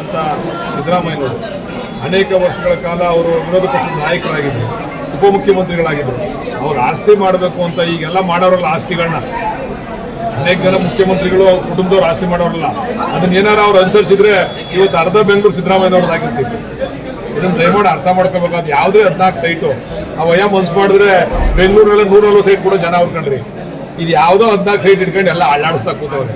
ಮಾಡಿರ್ತಕ್ಕಂಥ ಸಿದ್ದರಾಮಯ್ಯನವರು ಅನೇಕ ವರ್ಷಗಳ ಕಾಲ ಅವರು ವಿರೋಧ ಪಕ್ಷದ ನಾಯಕರಾಗಿದ್ದರು, ಉಪಮುಖ್ಯಮಂತ್ರಿಗಳಾಗಿದ್ದರು. ಅವ್ರು ಆಸ್ತಿ ಮಾಡಬೇಕು ಅಂತ ಈಗೆಲ್ಲ ಮಾಡೋರಲ್ಲ ಆಸ್ತಿಗಳನ್ನ, ಅನೇಕ ಜನ ಮುಖ್ಯಮಂತ್ರಿಗಳು ಕುಟುಂಬದವ್ರು ಆಸ್ತಿ ಮಾಡೋರಲ್ಲ, ಅದನ್ನ ಏನಾರ ಅವ್ರು ಅನುಸರಿಸಿದ್ರೆ ಇವತ್ತು ಅರ್ಧ ಬೆಂಗಳೂರು ಸಿದ್ದರಾಮಯ್ಯನವ್ರದ್ದಾಗಿರ್ತಿತ್ತು. ಇದನ್ನು ದಯಮಾಡಿ ಅರ್ಥ ಮಾಡ್ಕೋಬೇಕಾದ ಯಾವುದೇ 14 ಸೈಟು ಆ ವಯ ಮನ್ಸು ಮಾಡಿದ್ರೆ ಬೆಂಗಳೂರಲ್ಲಿ 140 ಸೈಟ್ ಕೂಡ ಜನ ಹೊಡ್ಕೊಂಡ್ರಿ. ಇದು ಯಾವುದೋ 14 ಸೈಟ್ ಇಟ್ಕೊಂಡು ಎಲ್ಲ ಅಳ್ಳಾಡಿಸ್ತಾ ಕೂತವ್ರೆ.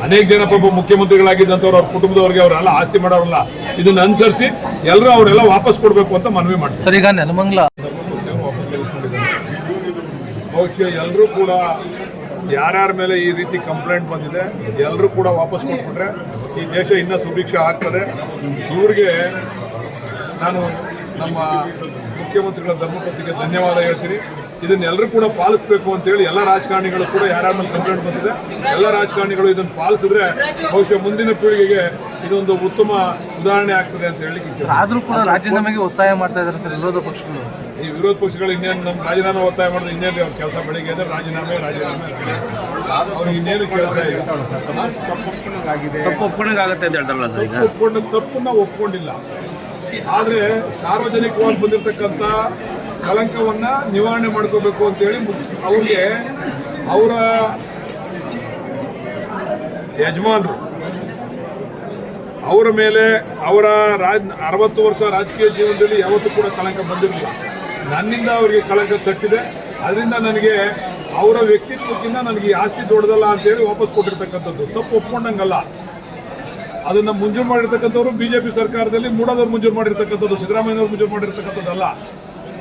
ಅನೇಕ ಜನ ಪಾಪ ಮುಖ್ಯಮಂತ್ರಿಗಳಾಗಿದ್ದಂಥವ್ರು ಅವ್ರ ಕುಟುಂಬದವ್ರಿಗೆ ಅವರೆಲ್ಲ ಆಸ್ತಿ ಮಾಡೋರಲ್ಲ, ಇದನ್ನ ಅನುಸರಿಸಿ ಎಲ್ಲರೂ ಅವರೆಲ್ಲ ವಾಪಸ್ ಕೊಡಬೇಕು ಅಂತ ಮನವಿ ಮಾಡ್ತಾರೆ. ಸರ್, ಈಗ ನೆಲಮಂಗಲ ವಾಪಸ್ ತೆಗೆದುಕೊಂಡಿದ್ದಾರೆ. ಬಹುಶಃ ಎಲ್ಲರೂ ಕೂಡ ಯಾರ್ಯಾರ ಮೇಲೆ ಈ ರೀತಿ ಕಂಪ್ಲೇಂಟ್ ಬಂದಿದೆ ಎಲ್ಲರೂ ಕೂಡ ವಾಪಸ್ ಕೊಟ್ಬಿಟ್ರೆ ಈ ದೇಶ ಇನ್ನೂ ಸುಭಿಕ್ಷ ಆಗ್ತದೆ. ಇವ್ರಿಗೆ ನಾನು ನಮ್ಮ ಮುಖ್ಯಮಂತ್ರಿಗಳ ಧರ್ಮಪತ್ನಿಗೆ ಧನ್ಯವಾದ ಹೇಳ್ತೀನಿ. ಇದನ್ನೆಲ್ಲರೂ ಕೂಡ ಪಾಲಿಸಬೇಕು ಅಂತೇಳಿ ಎಲ್ಲ ರಾಜಕಾರಣಿಗಳು ಕೂಡ ಯಾರ್ಯಾರ ಮೇಲೆ ಕಂಪ್ಲೇಂಟ್ ಬಂದಿದೆ ಎಲ್ಲ ರಾಜಕಾರಣಿಗಳು ಇದನ್ನು ಪಾಲಿಸಿದ್ರೆ ಬಹುಶಃ ಮುಂದಿನ ಪೀಳಿಗೆಗೆ ಇದೊಂದು ಉತ್ತಮ ಉದಾಹರಣೆ ಆಗ್ತದೆ ಅಂತ ಹೇಳಲಿಕ್ಕೆ ಇಚ್ಛೆ. ಆದರೂ ಕೂಡ ರಾಜೀನಾಮೆಗೆ ಒತ್ತಾಯ ಮಾಡ್ತಾ ಇದ್ದಾರೆ ಸರ್ ವಿರೋಧ ಪಕ್ಷಗಳು. ಈ ವಿರೋಧ ಪಕ್ಷಗಳು ಇನ್ನೇನು ನಮ್ಮ ರಾಜೀನಾಮೆ ಒತ್ತಾಯ ಮಾಡಿದ್ರೆ ಇನ್ನೇನು ಅವ್ರ ಕೆಲಸ ಬೆಳಿಗ್ಗೆ ಅಂದರೆ ರಾಜೀನಾಮೆ ಅವ್ರಿಗೆ ಇನ್ನೇನು ಕೆಲಸ ಇಲ್ಲ. ತಪ್ಪು ಒಪ್ಪಿಗೆ ಅಂತ ಹೇಳ್ತಾರಲ್ಲ ಸರ್. ಈಗ ತಪ್ಪನ್ನ ಒಪ್ಕೊಂಡಿಲ್ಲ, ಆದರೆ ಸಾರ್ವಜನಿಕವಾಗಿ ಬಂದಿರತಕ್ಕಂಥ ಕಳಂಕವನ್ನ ನಿವಾರಣೆ ಮಾಡ್ಕೋಬೇಕು ಅಂತೇಳಿ ಅವ್ರಿಗೆ ಅವರ ಯಜಮಾನರು ಅವರ ಮೇಲೆ ಅವರ 60 ವರ್ಷ ರಾಜಕೀಯ ಜೀವನದಲ್ಲಿ ಯಾವತ್ತೂ ಕೂಡ ಕಳಂಕ ಬಂದಿರಲಿಲ್ಲ. ನನ್ನಿಂದ ಅವರಿಗೆ ಕಳಂಕ ತಟ್ಟಿದೆ. ಅದರಿಂದ ನನಗೆ ಅವರ ವ್ಯಕ್ತಿತ್ವಕ್ಕಿಂತ ನನಗೆ ಈ ಆಸ್ತಿ ದೊಡ್ಡದಲ್ಲ ಅಂತೇಳಿ ವಾಪಸ್ ಕೊಟ್ಟಿರ್ತಕ್ಕಂಥದ್ದು. ತಪ್ಪು ಒಪ್ಕೊಂಡಂಗಲ್ಲ. ಅದನ್ನ ಮಂಜೂರು ಮಾಡಿರ್ತಕ್ಕಂಥವ್ರು ಬಿಜೆಪಿ ಸರ್ಕಾರದಲ್ಲಿ ಮೂಡಾದವ್ರು ಮಂಜೂರು ಮಾಡಿರ್ತಕ್ಕಂಥದ್ದು, ಸಿದ್ದರಾಮಯ್ಯನವ್ರು ಮಂಜೂರು ಮಾಡಿರ್ತಕ್ಕಂಥದ್ದಲ್ಲ.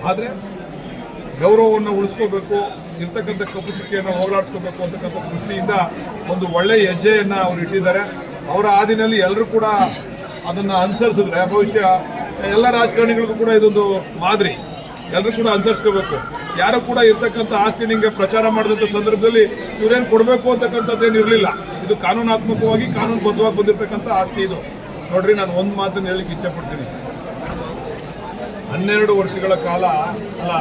ಆದರೆ ಗೌರವವನ್ನು ಉಳಿಸ್ಕೋಬೇಕು, ಇರ್ತಕ್ಕಂಥ ಕಪ್ಪು ಚುಕ್ಕಿಯನ್ನು ಹೋಗಲಾಡಿಸ್ಕೋಬೇಕು ಅಂತಕ್ಕಂಥ ದೃಷ್ಟಿಯಿಂದ ಒಂದು ಒಳ್ಳೆಯ ಹೆಜ್ಜೆಯನ್ನು ಅವರು ಇಟ್ಟಿದ್ದಾರೆ. ಅವರ ಹಾದಿನಲ್ಲಿ ಎಲ್ಲರೂ ಕೂಡ ಅದನ್ನು ಅನುಸರಿಸಿದ್ರೆ ಬಹುಶಃ ಎಲ್ಲ ರಾಜಕಾರಣಿಗಳಿಗೂ ಕೂಡ ಇದೊಂದು ಮಾದರಿ. ಎಲ್ಲರೂ ಕೂಡ ಅನುಸರಿಸ್ಕೋಬೇಕು. ಯಾರು ಕೂಡ ಇರ್ತಕ್ಕಂಥ ಆಸ್ತಿ ನಿಮಗೆ ಪ್ರಚಾರ ಮಾಡಿದಂಥ ಸಂದರ್ಭದಲ್ಲಿ ಇವರೇನು ಕೊಡಬೇಕು ಅಂತಕ್ಕಂಥದ್ದೇನು ಇರಲಿಲ್ಲ. ಇದು ಕಾನೂನಾತ್ಮಕವಾಗಿ ಕಾನೂನುಬದ್ಧವಾಗಿ ಬಂದಿರತಕ್ಕಂಥ ಆಸ್ತಿ ಇದು. ನೋಡ್ರಿ, ನಾನು ಒಂದು ಮಾತನ್ನು ಹೇಳಲಿಕ್ಕೆ ಇಚ್ಛೆ ಪಡ್ತೀನಿ. 12 ವರ್ಷಗಳ ಕಾಲ ಅಲ್ಲ